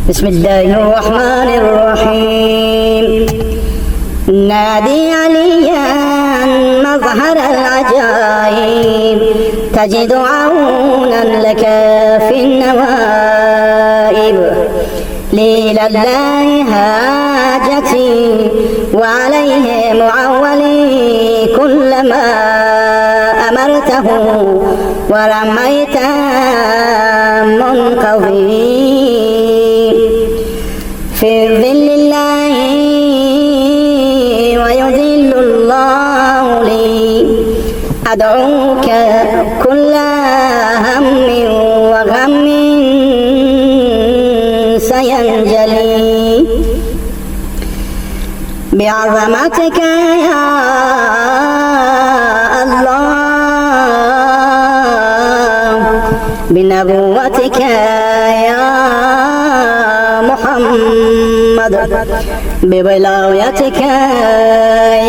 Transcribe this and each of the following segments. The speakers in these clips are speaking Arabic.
بسم الله الرحمن الرحيم. نادي عليا مظهر العجائب، تجد عونا لك في النوائب. لله حاجتي وعليه معولي، كلما أمرته ورميت منقضي. في ظل الله ويذل الله لي، أدعوك كل هم وغم سينجلي. بعظمتك يا الله، بنبوتك يا محمد، بولايتك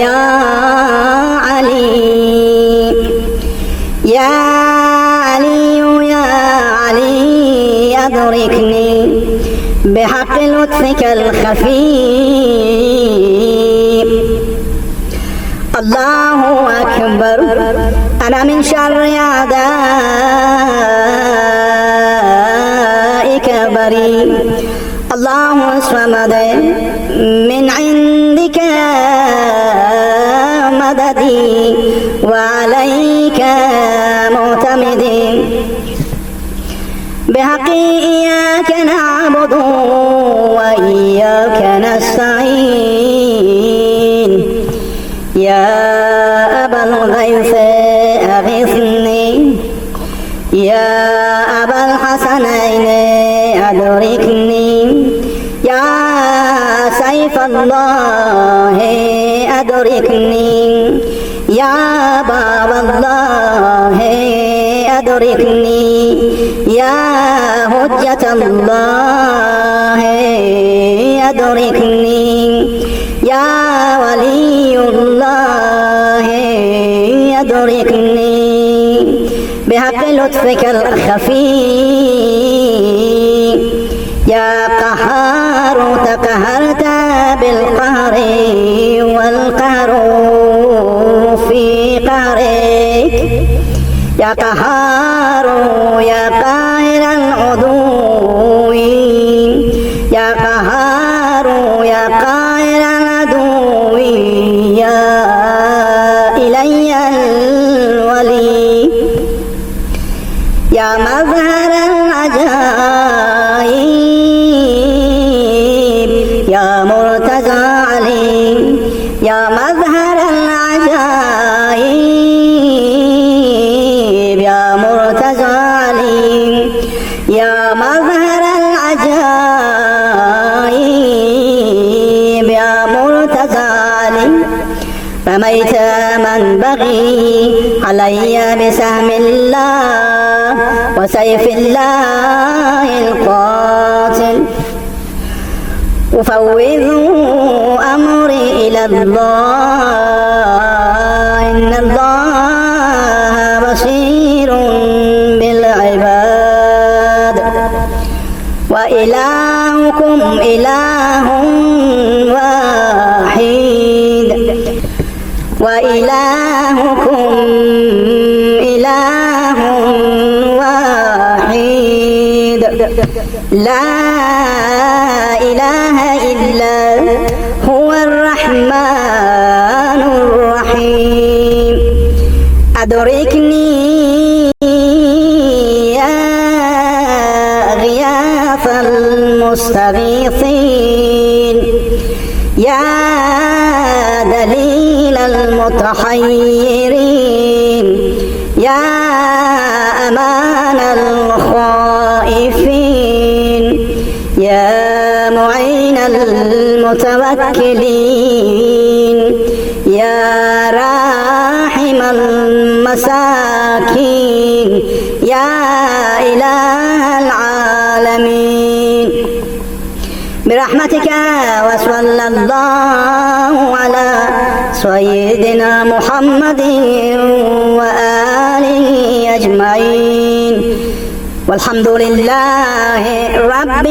يا علي. يا علي يا علي أدركني بحق لطفك الخفي. الله أكبر، أنا من شر أعدائك بريء. الله الصمد، من عندك مددي وعليك معتمدي. بحق إياك نعبد وإياك نستعين. يا أبا الغيث أغثني، يا أبا الحسنين أدركني. يا سيف الله أدركني، يا باب الله أدركني. يا حجة الله أدركني، يا ولي الله أدركني. بحق لطفك الخفي. يا قهار، تقهرت بالقهر والقهر في قهرك. يا قهار يا قاهر العدو، يا قهار يا قاهر العدو. يا إلي الولي، يا مظهر العجائب، يا مرتجى علي. يا مظهر العجائب، يا مرتجى علي. يا مظهر العجائب، يا مرتجى علي. رميت من بغي علي بسهم الله وسيف الله القاتل. أفوض أمري إلى الله، إن الله بصير بالعباد. وإلهكم إله واحد، وإلهكم إله واحد. لا إله إلا هو الرحمن الرحيم. أدركني يا غياث المستغيثين، يا دليل المتحيرين. يا أمان الخائفين، يا معين المتوكلين. يا راحم المساكين، يا إله العالمين. برحمتك وصلى الله على سيدنا محمد وآله أجمعين. والحمد لله رب